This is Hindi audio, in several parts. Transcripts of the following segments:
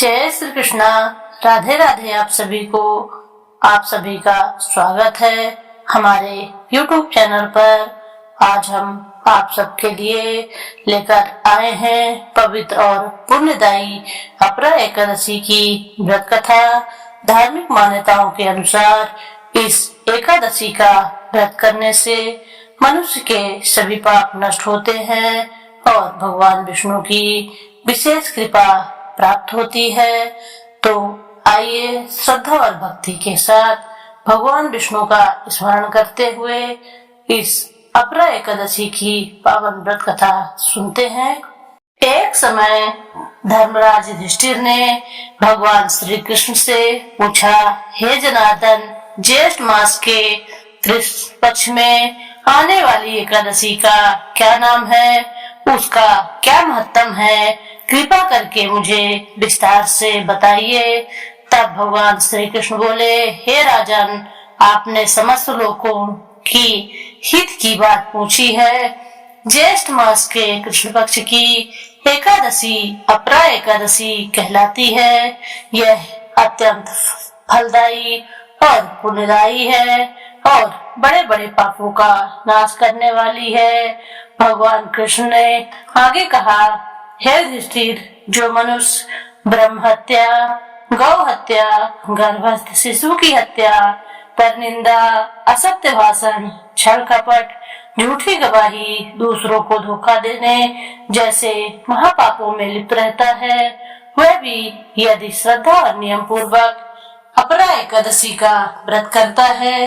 जय श्री कृष्णा। राधे राधे। आप सभी का स्वागत है हमारे YouTube चैनल पर। आज हम आप सबके लिए लेकर आए हैं पवित्र और पुण्यदायी अपरा एकादशी की व्रत कथा। धार्मिक मान्यताओं के अनुसार इस एकादशी का व्रत करने से मनुष्य के सभी पाप नष्ट होते हैं और भगवान विष्णु की विशेष कृपा प्राप्त होती है। तो आइए श्रद्धा और भक्ति के साथ भगवान विष्णु का स्मरण करते हुए इस अपरा एकादशी की पावन व्रत कथा सुनते हैं। एक समय धर्मराज युधिष्ठिर ने भगवान श्री कृष्ण से पूछा, हे जनार्दन, ज्येष्ठ मास के कृष्ण पक्ष में आने वाली एकादशी का क्या नाम है, उसका क्या महत्व है, कृपा करके मुझे विस्तार से बताइए। तब भगवान श्री कृष्ण बोले, हे राजन, आपने समस्त लोगों की हित की बात पूछी है। ज्येष्ठ मास के कृष्ण पक्ष की एकादशी अपरा एकादशी कहलाती है। यह अत्यंत फलदायी और पुण्यदायी है और बड़े बड़े पापों का नाश करने वाली है। भगवान कृष्ण ने आगे कहा, हे युधिष्ठिर, जो मनुष्य ब्रह्म हत्या, गौ हत्या, गर्भस्थ शिशु की हत्या, परनिंदा, असत्य भाषण, छल कपट, झूठी गवाही, दूसरों को धोखा देने जैसे महापापों में लिप्त रहता है, वह भी यदि श्रद्धा और नियम पूर्वक अपरा एकादशी का व्रत करता है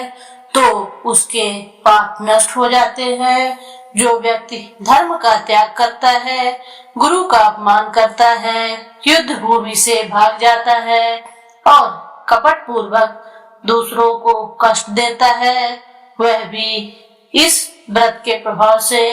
तो उसके पाप नष्ट हो जाते हैं। जो व्यक्ति धर्म का त्याग करता है, गुरु का अपमान करता है, युद्ध भूमि से भाग जाता है और कपट पूर्वक दूसरों को कष्ट देता है, वह भी इस व्रत के प्रभाव से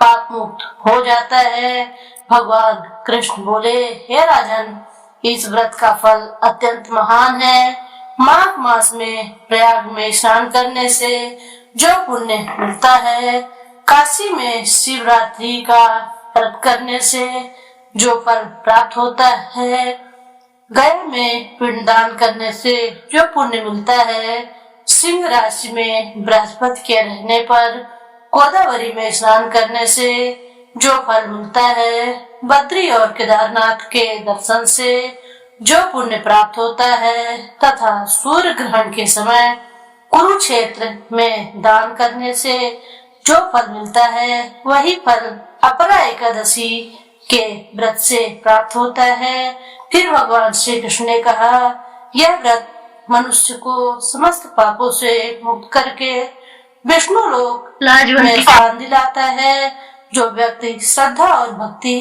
पाप मुक्त हो जाता है। भगवान कृष्ण बोले, हे राजन, इस व्रत का फल अत्यंत महान है। माघ मास में प्रयाग में स्नान करने से जो पुण्य मिलता है, काशी में शिवरात्रि का व्रत करने से जो फल प्राप्त होता है, गया में पिंडदान करने से जो पुण्य मिलता है, सिंह राशि में बृहस्पति के रहने पर गोदावरी में स्नान करने से जो फल मिलता है, बद्री और केदारनाथ के दर्शन से जो पुण्य प्राप्त होता है, तथा सूर्य ग्रहण के समय कुरुक्षेत्र में दान करने से जो फल मिलता है, वही फल अपरा एकादशी के व्रत से प्राप्त होता है। फिर भगवान श्री कृष्ण ने कहा, यह व्रत मनुष्य को समस्त पापों से मुक्त करके विष्णु लोक में स्थान दिलाता है। जो व्यक्ति श्रद्धा और भक्ति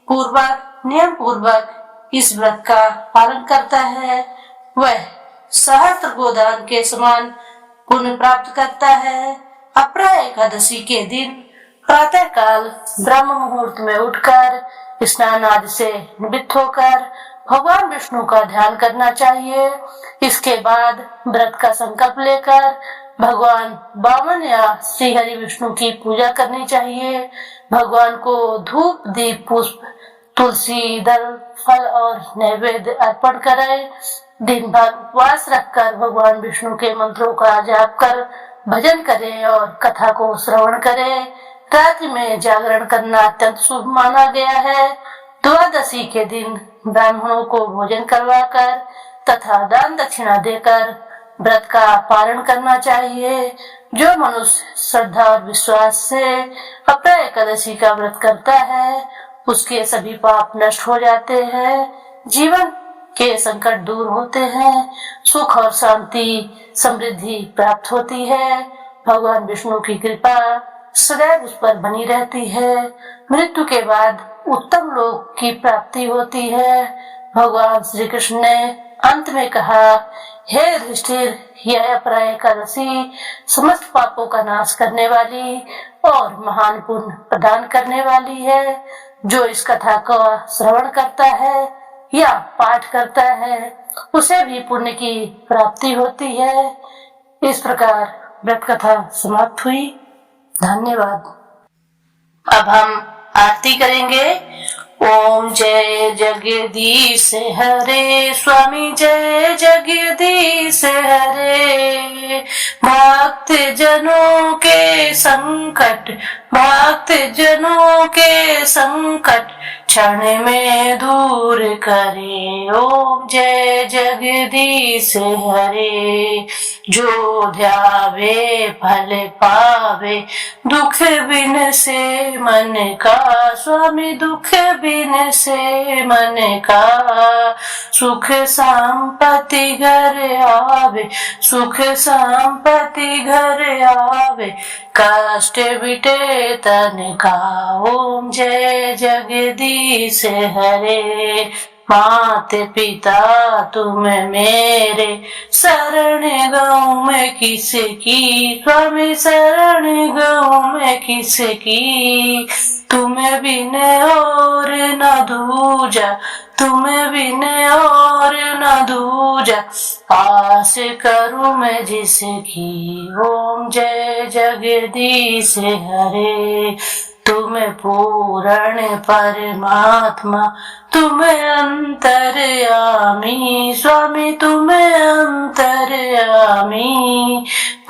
पूर्वक नियम पूर्वक इस व्रत का पालन करता है, वह सहस्त्र गोदान के समान पुण्य प्राप्त करता है। अपरा एकादशी के दिन प्रातः काल ब्रह्म मुहूर्त में उठकर स्नान आदि से निवृत्त होकर भगवान विष्णु का ध्यान करना चाहिए। इसके बाद व्रत का संकल्प लेकर भगवान वामन या श्री हरि विष्णु की पूजा करनी चाहिए। भगवान को धूप, दीप, पुष्प, तुलसी दल, फल और नैवेद्य अर्पण करें। दिन भर उपवास रखकर भगवान विष्णु के मंत्रों का जाप कर भजन करें और कथा को श्रवण करें। रात्रि में जागरण करना अत्यंत शुभ माना गया है। द्वादशी के दिन ब्राह्मणों को भोजन करवाकर तथा दान दक्षिणा देकर व्रत का पालन करना चाहिए। जो मनुष्य श्रद्धा और विश्वास से अपरा एकादशी का व्रत करता है, उसके सभी पाप नष्ट हो जाते हैं, जीवन के संकट दूर होते हैं, सुख और शांति समृद्धि प्राप्त होती है। भगवान विष्णु की कृपा सदैव उस पर बनी रहती है। मृत्यु के बाद उत्तम लोक की प्राप्ति होती है। भगवान श्री कृष्ण ने अंत में कहा, हे युधिष्ठिर, यह अपरा एकादशी समस्त पापों का नाश करने वाली और महान पुण्य प्रदान करने वाली है। जो इस कथा का श्रवण करता है या पाठ करता है, उसे भी पुण्य की प्राप्ति होती है। इस प्रकार व्रत कथा समाप्त हुई। धन्यवाद। अब हम आरती करेंगे। ओम जय जगदीश हरे, स्वामी जय जगदीश हरे। भक्त जनों के संकट, भक्त जनों के संकट क्षण में दूर करे। ओम जय जगदीश हरे। जो ध्यावे फल पावे, दुख बिन से मन का, स्वामी दुख बिन से मन का। सुख संपत्ति घर आवे, सुख संपत्ति घर आवे, कष्ट बिटे तन का। ओम जय जगदीश हरे। मात पिता तुम मेरे, शरण गऊं मैं किसकी, स्वामी शरण गऊं मैं किसकी। तुम बिन और न दूजा, तुम बिन और न दूजा, आस करूं मैं जिसकी। ओम जय जगदीश हरे। तुम पूर्ण परमात्मा, तुम अंतर्यामी, स्वामी तुम अंतर्यामी।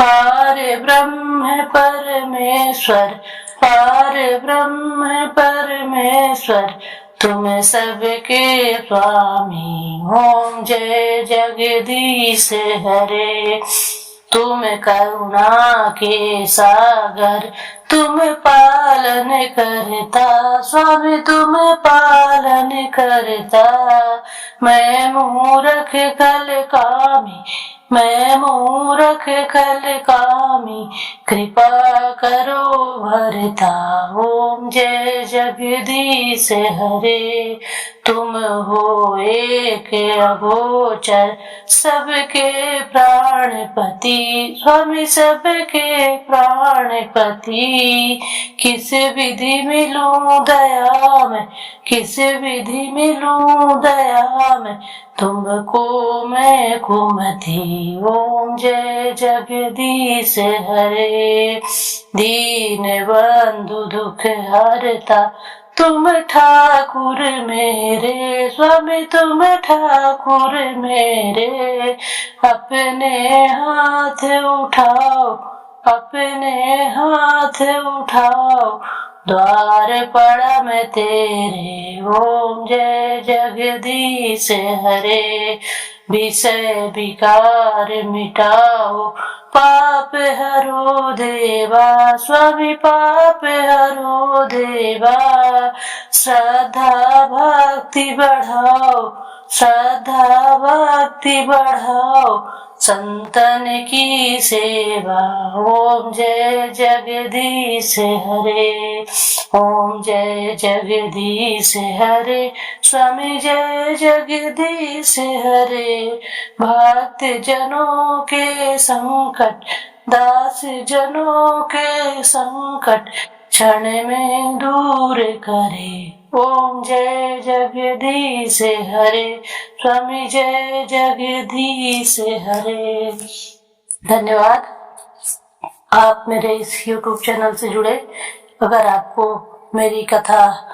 पार ब्रह्म परमेश्वर, पार ब्रह्म परमेश्वर, तुम सबके स्वामी। ओम जय जगदीश हरे। तुम करुणा के सागर, तुम पालन करता, स्वामी तुम पालन करता। मैं मूर्ख कल कामी, मैं मूर्ख कल कामी, कृपा करो भरता। ओम जय जगदीश हरे। तुम हो एक अगोचर, सबके प्राणपति, स्वामी सबके प्राणपति। किस विधि मिलूं दया में, किस विधि मिलूं दया में, तुमको मैं कुमति। ओम जय जगदीश हरे। दीन बंधु दुख हरता, तुम ठाकुर मेरे, स्वामी तुम ठाकुर मेरे। अपने हाथ उठाओ, अपने हाथ उठाओ, द्वार पड़ा मैं तेरे। ओम जय जगदीश हरे। विषय विकार मिटाओ, पाप हरो देवा, स्वामी पाप हरो देवा। श्रद्धा भक्ति बढ़ाओ, श्रद्धा भक्ति बढ़ाओ, संतन की सेवा। ओम जय जगदीश हरे। ओम जय जगदीश हरे, स्वामी जय जगदीश हरे। भक्त जनों के संकट, दास जनों के संकट क्षण में दूर करे। ओम जय जगदीश हरे, स्वामी जय जगदीश हरे। धन्यवाद। आप मेरे इस YouTube चैनल से जुड़े। अगर आपको मेरी कथा